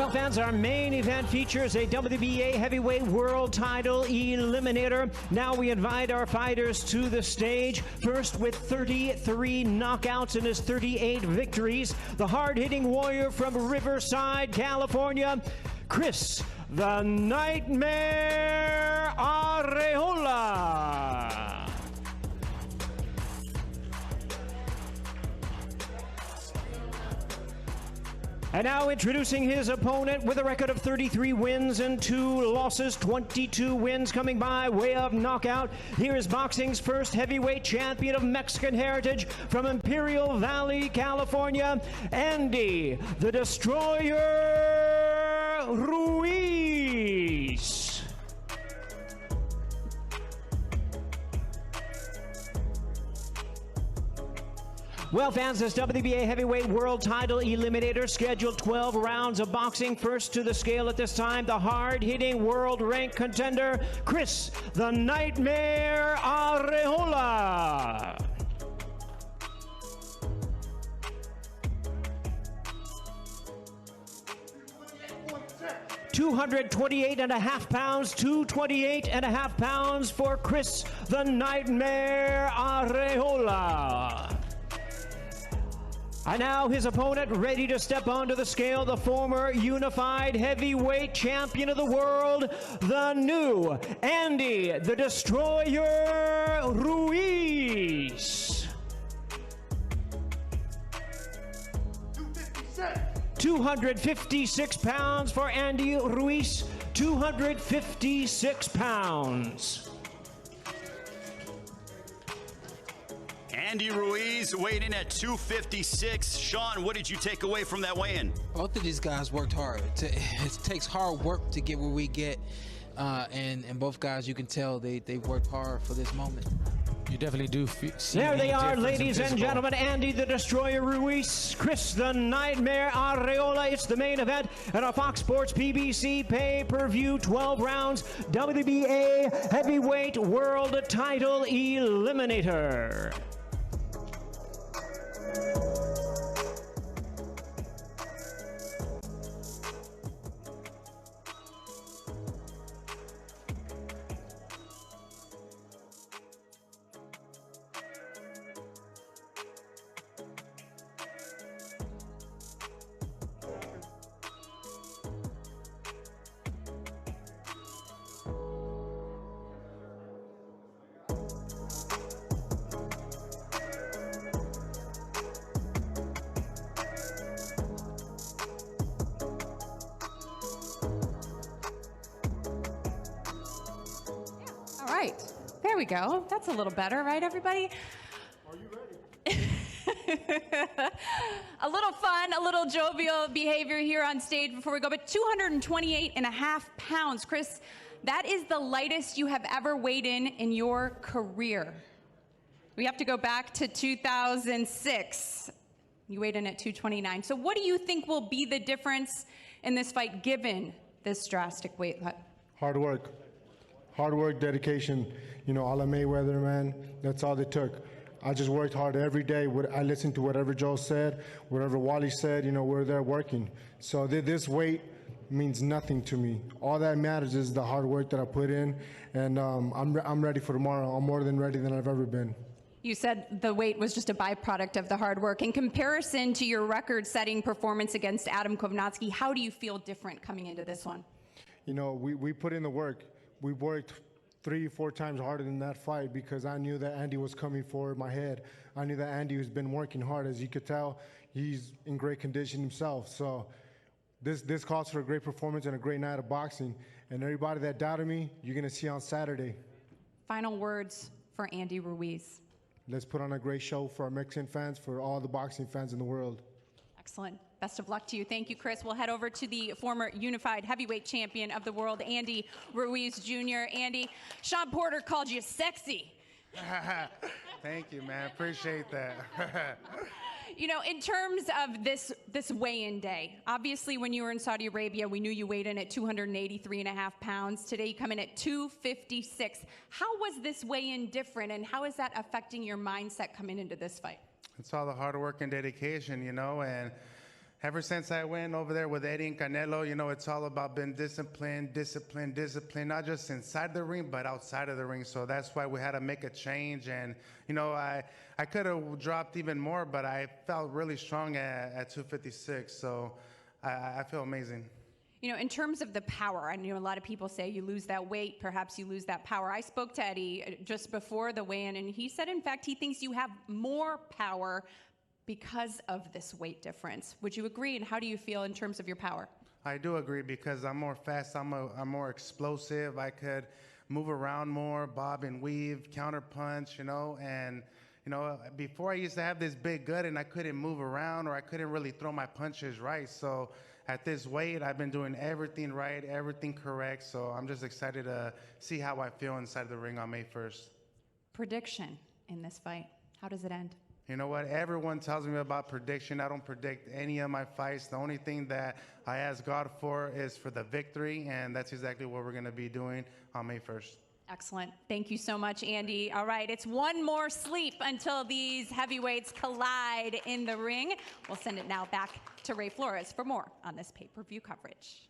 Well, fans, our main event features a WBA heavyweight world title eliminator. Now we invite our fighters to the stage. First, with 33 knockouts in his 38 victories, the hard-hitting warrior from Riverside, California, Chris the Nightmare Arreola. And now introducing his opponent with a record of 33 wins and 2 losses, 22 wins coming by way of knockout. Here is boxing's first heavyweight champion of Mexican heritage from Imperial Valley, California, Andy the Destroyer Ruiz. Well, fans, this WBA heavyweight world title eliminator scheduled 12 rounds of boxing. First to the scale at this time, the hard-hitting world-ranked contender, Chris the Nightmare Arreola. £228.5 pounds, 228.5 pounds for Chris the Nightmare Arreola. And now his opponent ready to step onto the scale, the former unified heavyweight champion of the world, the new Andy the Destroyer Ruiz. 256 pounds for Andy Ruiz, 256 pounds. Andy Ruiz weighed in at 256. Sean, what did you take away from that weigh-in? Both of these guys worked hard. It takes hard work to get where we get, and both guys, you can tell they've worked hard for this moment. You definitely do see. There they are, ladies and gentlemen. Andy the Destroyer Ruiz, Chris the Nightmare Arreola. It's the main event at our Fox Sports PBC pay-per-view 12 rounds WBA heavyweight world title eliminator. There we go. That's a little better, right, everybody? Are you ready? A little fun, a little jovial behavior here on stage before we go, but 228.5 pounds. Chris, that is the lightest you have ever weighed in your career. We have to go back to 2006. You weighed in at 229. So what do you think will be the difference in this fight given this drastic weight cut? Hard work. Hard work, dedication, you know, a la Mayweather, man. That's all they took. I just worked hard every day. I listened to whatever Joe said, whatever Wally said, you know, we're there working. So this weight means nothing to me. All that matters is the hard work that I put in, and I'm ready for tomorrow. I'm more than ready than I've ever been. You said the weight was just a byproduct of the hard work. In comparison to your record-setting performance against Adam Kovnatski, how do you feel different coming into this one? You know, we put in the work. We worked 3-4 times harder than that fight because I knew that Andy was coming for my head. I knew that Andy has been working hard. As you could tell, he's in great condition himself. So this calls for a great performance and a great night of boxing. And everybody that doubted me, you're going to see on Saturday. Final words for Andy Ruiz. Let's put on a great show for our Mexican fans, for all the boxing fans in the world. Excellent. Best of luck to you. Thank you, Chris. We'll head over to the former unified heavyweight champion of the world, Andy Ruiz Jr. Andy, Sean Porter called you sexy. Thank you, man. Appreciate that. You know, in terms of this weigh-in day, obviously when you were in Saudi Arabia, we knew you weighed in at 283.5 pounds. Today you come in at 256. How was this weigh-in different, and how is that affecting your mindset coming into this fight? It's all the hard work and dedication, you know, and Ever since I went over there with Eddie and Canelo, you know, it's all about being disciplined, not just inside the ring, but outside of the ring. So that's why we had to make a change. And, you know, I could have dropped even more, but I felt really strong at 256. So I feel amazing. You know, in terms of the power, I know a lot of people say you lose that weight, perhaps you lose that power. I spoke to Eddie just before the weigh-in, and he said, in fact, he thinks you have more power because of this weight difference. Would you agree, and how do you feel in terms of your power? I do agree because I'm more fast, I'm more explosive. I could move around more, bob and weave, counter punch, you know, and you know, before I used to have this big gut and I couldn't move around or I couldn't really throw my punches right. So at this weight, I've been doing everything right, everything correct. So I'm just excited to see how I feel inside the ring on May 1st. Prediction in this fight, how does it end? You know what? Everyone tells me about prediction. I don't predict any of my fights. The only thing that I ask God for is for the victory, and that's exactly what we're going to be doing on May 1st. Excellent. Thank you so much, Andy. All right, it's one more sleep until these heavyweights collide in the ring. We'll send it now back to Ray Flores for more on this pay-per-view coverage.